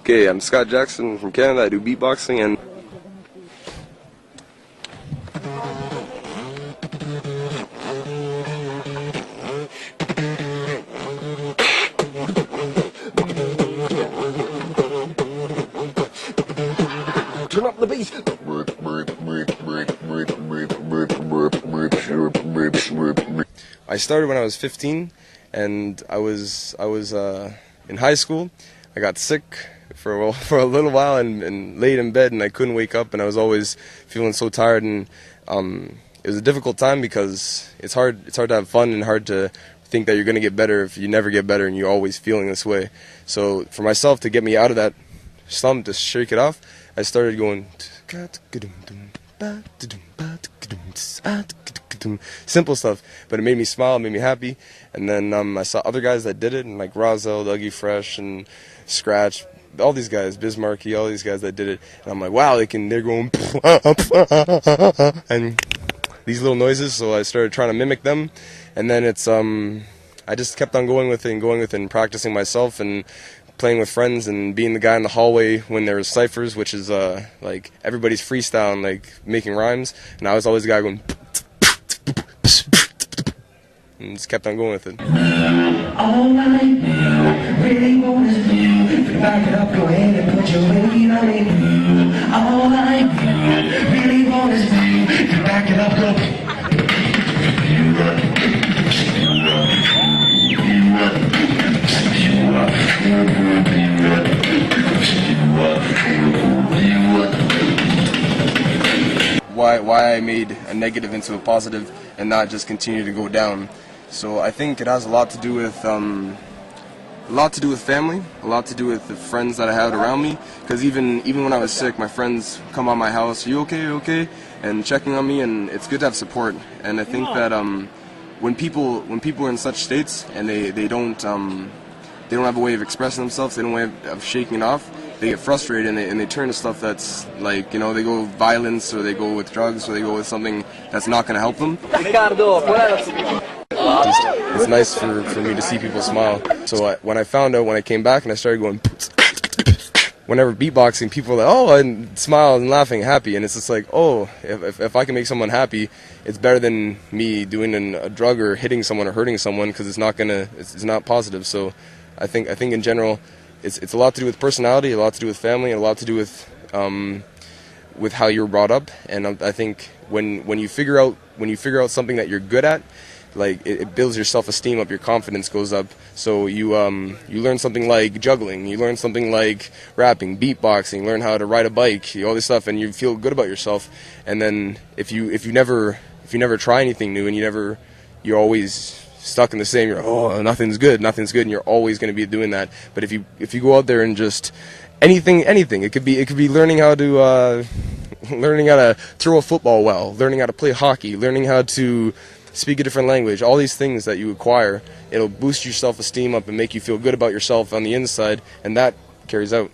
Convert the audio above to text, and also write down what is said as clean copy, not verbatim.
Okay, I'm Scott Jackson from Canada. I do beatboxing and turn up the bass. I started when I was 15, and I was in high school. I got sick for a little while and laid in bed, and I couldn't wake up, and I was always feeling so tired, and it was a difficult time because it's hard to have fun and hard to think that you're going to get better if you never get better and you're always feeling this way. So for myself, to get me out of that slump, to shake it off, I started going simple stuff, but it made me smile, it made me happy. And then I saw other guys that did it, and like Rozelle, Dougie Fresh, and Scratch, all these guys, Bismarcky, all these guys that did it, and I'm like, wow, they're going and these little noises. So I started trying to mimic them, and then it's I just kept on going with it and practicing myself and playing with friends and being the guy in the hallway when there was ciphers, which is like everybody's freestyle and like making rhymes, and I was always the guy going and just kept on going with it. All I really want is you. Back it up, go ahead and put your weight on it. All I really want is you. Back it up, go. Why I made a negative into a positive and not just continue to go down. So I think it has a lot to do with family, a lot to do with the friends that I had around me. Because even when I was sick, my friends come on my house, "You okay? You okay?" and checking on me, and it's good to have support. And I think that when people are in such states and they don't have a way of expressing themselves, they don't have a way of shaking it off, they get frustrated and they turn to stuff that's like, you know, they go violence, or they go with drugs, or they go with something that's not going to help them. It's nice for me to see people smile. So when I found out, when I came back and I started going whenever beatboxing, people are like, oh, and smile and laughing, happy, and it's just like, oh, if I can make someone happy, it's better than me doing a drug or hitting someone or hurting someone, because it's not positive. So I think in general, it's a lot to do with personality, a lot to do with family, and a lot to do with how you're brought up. And I think when you figure out something that you're good at, like it builds your self-esteem up, your confidence goes up. So you learn something like juggling, you learn something like rapping, beatboxing, learn how to ride a bike, all this stuff, and you feel good about yourself. And then if you never try anything new, and you're always stuck in the same, nothing's good, and you're always going to be doing that. But if you go out there and just anything, it could be learning how to throw a football well, learning how to play hockey, learning how to speak a different language, all these things that you acquire, it'll boost your self-esteem up and make you feel good about yourself on the inside, and that carries out.